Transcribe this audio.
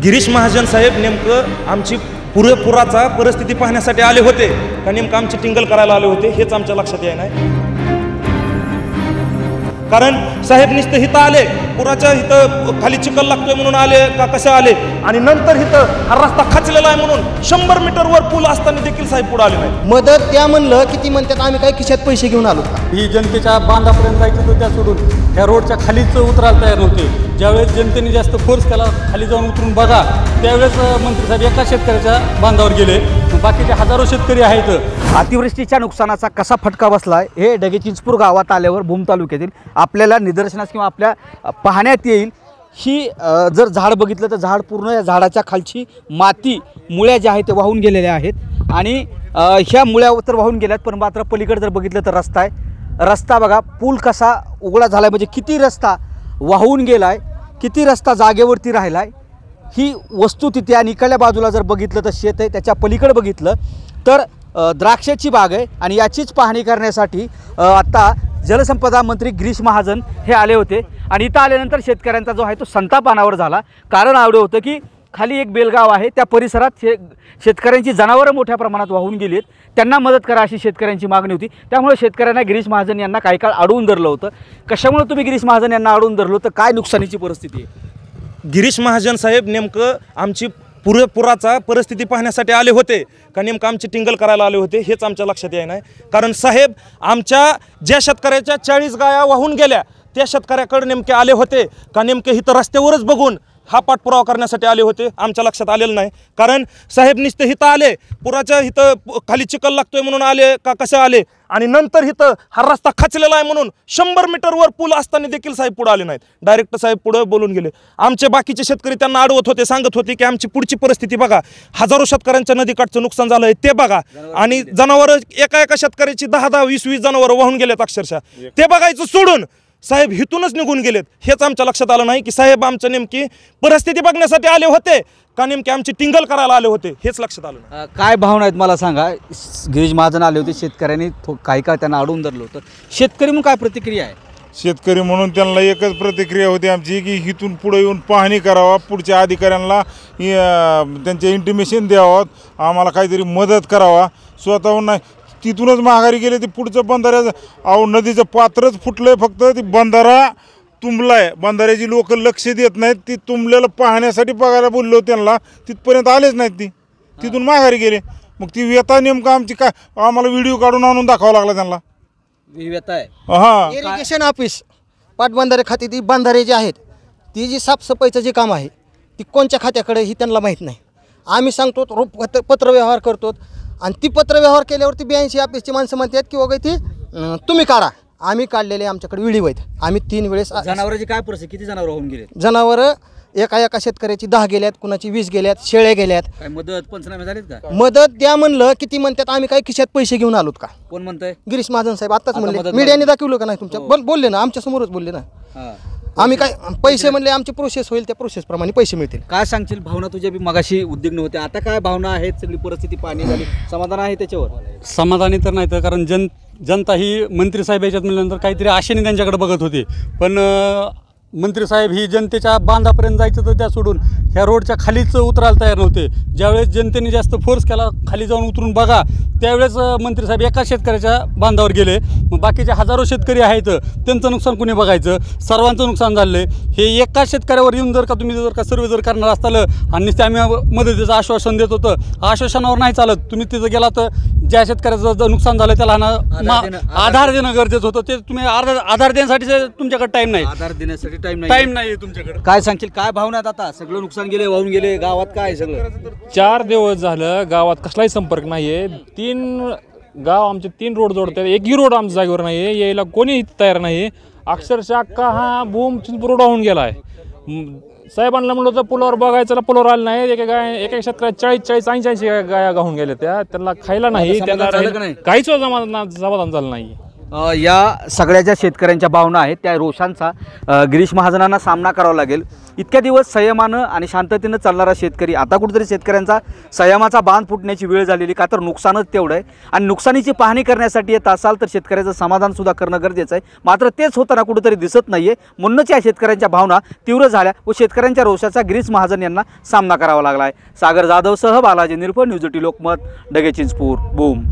गिरीश महाजन साहेब नेमकं आमची पुराचा परिस्थिती पाहण्यासाठी आले होते का नेमकं आमची टिंगल करायला आले होते हेच आमच्या लक्षात येत नाही। कारण साहेब नुसतं हिथं आले, पुराच्या हिथं खाली चिखल लागतोय म्हणून आले का कसे आले, आणि नंतर हिथं हा रस्ता खचलेला आहे म्हणून 100 मीटरवर पूल असताना देखील साहेब पुढे आले नाही। मदत त्या म्हणलं की ती म्हणतात आम्ही काय खिशात पैसे घेऊन आलो का? ही जनतेच्या बांधापर्यंत जायचं तर त्या सोडून ह्या रोडच्या खालीच उतरायला तयार नव्हते। ज्यावेळेस जनतेने जास्त फोर्स केला खाली जाऊन उतरून बघा, त्यावेळेस मंत्री साहेब एका शेतकऱ्याच्या बांधावर गेले, बाकीचे हजारो शेतकरी आहेत। अतिवृष्टीच्या नुकसानाचा कसा फटका बसलाय हे डगेचिंचपूर गावात आल्यावर भूम तालुक्यातील आपल्याला निदर्शनास किंवा आपल्या पाहण्यात येईल। ही जर झाड बघितलं तर झाड पूर्ण या झाडाच्या खालची माती मुळ्या ज्या आहेत ते वाहून गेलेल्या आहेत, आणि ह्या मुळ्या तर वाहून गेल्यात, पण मात्र पलीकडे जर बघितलं तर रस्ता आहे। रस्ता बघा, पूल कसा उघडा झाला, म्हणजे किती रस्ता वाहून गेलाय, किती रस्ता जागेवरती राहिलाय ही वस्तुस्थिती। आणि इकडल्या बाजूला जर बघितलं तर शेत आहे, त्याच्या पलीकडे बघितलं तर द्राक्षाची बाग आहे, आणि याचीच पाहणी करण्यासाठी आत्ता जलसंपदा मंत्री गिरीश महाजन हे आले होते। आणि इथं आल्यानंतर शेतकऱ्यांचा जो आहे तो संताप अनावर झाला। कारण आवडं होतं की खाली एक बेलगाव आहे, त्या परिसरात शेतकऱ्यांची जनावरं मोठ्या प्रमाणात वाहून गेली आहेत, त्यांना मदत करा अशी शेतकऱ्यांची मागणी होती। त्यामुळे शेतकऱ्यांना गिरीश महाजन यांना काही काळ अडवून धरलं होतं। कशामुळे तुम्ही गिरीश महाजन यांना अडवून धरलं होतं, काय नुकसानीची परिस्थिती आहे? गिरीश महाजन साहेब नेमकं आमची पुराचा परिस्थिती पाहण्यासाठी आले होते का नेमकं आमची टिंगल करायला आले होते हेच आमच्या लक्षात येत नाही। कारण साहेब आमच्या ज्या शेतकऱ्याच्या 40 गाया वाहून गेल्या त्या शेतकऱ्याकडे नेमके आले होते का नेमके इथं रस्त्यावरच बघून हा पाठपुरावा करण्यासाठी आले होते, आमच्या लक्षात आलेलं नाही। कारण साहेब नुसतं हिथं आले, पुराच्या हिथं खाली चिखल लागतोय म्हणून आले का कसे आले, आणि नंतर हिथं हा रस्ता खचलेला आहे म्हणून 100 मीटरवर पूल असताना देखील साहेब पुढे आले नाहीत। डायरेक्ट साहेब पुढे बोलून गेले। आमचे बाकीचे शेतकरी त्यांना अडवत होते, सांगत होते की आमची पुढची परिस्थिती बघा, हजारो शेतकऱ्यांच्या नदीकाठचं नुकसान झालं आहे ते बघा, आणि जनावरं एका शेतकऱ्याची 10-10, 20-20 जनावरं वाहून गेलेत अक्षरशः, ते बघायचं सोडून साहेब हिथूनच निघून गेलेत। हेच आमच्या लक्षात आलं नाही की साहेब आमच्या नेमकी परिस्थिती बघण्यासाठी आले होते का नेमके आमची टिंगल करायला आले होते हेच लक्षात आलं नाही। काय भावना आहेत मला सांगा? गिरीश महाजन आले होते, शेतकऱ्यांनी काही काळ त्यांना अडवून धरलं होतं, शेतकरी म्हणून काय प्रतिक्रिया आहे? शेतकरी म्हणून त्यांना एकच प्रतिक्रिया होती आमची की इथून पुढे येऊन पाहणी करावा, पुढच्या अधिकाऱ्यांना त्यांचे इंटिमेशन द्यावं, आम्हाला काहीतरी मदत करावा, स्वतःहून नाही। तिथूनच माघारी गेले, ते पुढचं बंधाऱ्याचं अहो नदीचं पात्रच फुटलंय, फक्त ती बंधारा तुंबलाय, बंधाऱ्याची लोक लक्ष देत नाहीत। ती तुंबलेलं पाहण्यासाठी बघायला बोललो त्यांना, तिथपर्यंत आलेच नाहीत, ती तिथून माघारी गेले। मग ती व्यथा नेमकं आमची काय, आम्हाला व्हिडिओ काढून आणून दाखवावं लागला त्यांना। व्यथा आहे हां, इरिगेशन ऑफिस पाटबंधारे खाती, ती बंधारे जे आहेत ती जी साफसफाईचं जे काम आहे ती कोणत्या खात्याकडे ही त्यांना माहीत नाही। आम्ही सांगतो पत्रव्यवहार करतो, आणि ती पत्रव्यवहार केल्यावरती 82 ऑफिसची माणसं म्हणतात की वगैरे ती तुम्ही काढा। आम्ही काढलेले आमच्याकडे व्हिडिओ आहेत, आम्ही 3 वेळेस। जनावरांची काय परिस्थिती, किती जनावर होऊन गेले? जनावरं एका शेतकऱ्याची 10 गेल्यात, कुणाची 20 गेल्यात, शेळ्या गेल्यात। काय मदत पंचनामे झालेत का? मदत द्या म्हणलं की ती म्हणतात आम्ही काय खिशात पैसे घेऊन आलोत का? कोण म्हणतंय? गिरीश महाजन साहेब आत्ताच आता म्हणले, मदत मीडियाने दाखवलं का नाही तुमच्या? बोलले ना, आमच्या समोरच बोलले ना। आम्ही काय पैसे म्हणले आमची प्रोसेस होईल त्या प्रोसेसप्रमाणे पैसे मिळतील। काय सांगशील भावना? तुझ्या बी मगाशी उद्विग्न होते, आता काय भावना आहेत? सगळी परिस्थिती पाहणी झाली, समाधान आहे त्याच्यावर? समाधानी तर नाही, तर कारण जनता ही मंत्री साहेब याच्यात म्हणल्यानंतर काहीतरी आशेने त्यांच्याकडे बघत होते, पण मंत्री साहेब ही जनतेच्या बांधापर्यंत जायचं तर त्या सोडून ह्या रोडच्या खालीच उतरायला तयार नव्हते। ज्यावेळेस जनतेने जास्त फोर्स केला खाली जाऊन उतरून बघा, त्यावेळेस मंत्री साहेब एका शेतकऱ्याच्या बांधावर गेले, मग बाकीचे हजारो शेतकरी आहेत, त्यांचं नुकसान कुणी बघायचं? सर्वांचं नुकसान झालं आहे। हे एका शेतकऱ्यावर येऊन जर का तुम्ही जर का सर्वे जर करणार असताल, आणि नुसते आम्ही मदतीचं आश्वासन देत होतं, आश्वासनावर नाही चालत। तुम्ही तिथं गेला तर ज्या शेतकऱ्याचं नुकसान झालं त्याला आधार देणं गरजेचं होतं, ते तुम्ही आधार देण्यासाठी तुमच्याकडे टाईम नाही, आधार देण्यासाठी टाईम नाही तुमच्याकडे। काय सांगशील, काय भावना आहेत? आता सगळं नुकसान गेले, वाहून गेले, गावात काय सगळं? 4 दिवस झालं गावात कसलाही संपर्क नाहीये। 3 गाव आमचे 3 रोड जोडतात, एकही रोड आमच्या जागेवर नाही, यायला कोणी तयार नाही। अक्षरशः अख्खा हा भूम चिंचपूर रोड वाहून गेला आहे। साहेबांना म्हणलं होतं पुलावर बघायचं, पुलावर आलं नाही। एका शेतकऱ्या 40-80 गाया गाहून गेल्या, त्यांना खायला नाही, त्यांना काहीच समाधान झालं नाही। या सगळ्या ज्या शेतकऱ्यांच्या भावना आहेत त्या रोषांचा गिरीश महाजनांना सामना करावा लागेल. इतक्या दिवस संयमानं आणि शांततेनं चालणारा शेतकरी आता कुठेतरी शेतकऱ्यांचा संयमाचा बांध फुटण्याची वेळ झालेली, का तर नुकसानच तेवढं आहे आणि नुकसानीची पाहणी करण्यासाठी येत असाल तर शेतकऱ्याचं समाधानसुद्धा करणं गरजेचं आहे. मात्र तेच होताना कुठेतरी दिसत नाही आहे. म्हणूनच या शेतकऱ्यांच्या भावना तीव्र झाल्या व शेतकऱ्यांच्या रोषाचा गिरीश महाजन यांना सामना करावा लागला आहे. सागर जाधवसह बालाजी निरपण, न्यूज 18 लोकमत, डगे चिंचपूर, बूम.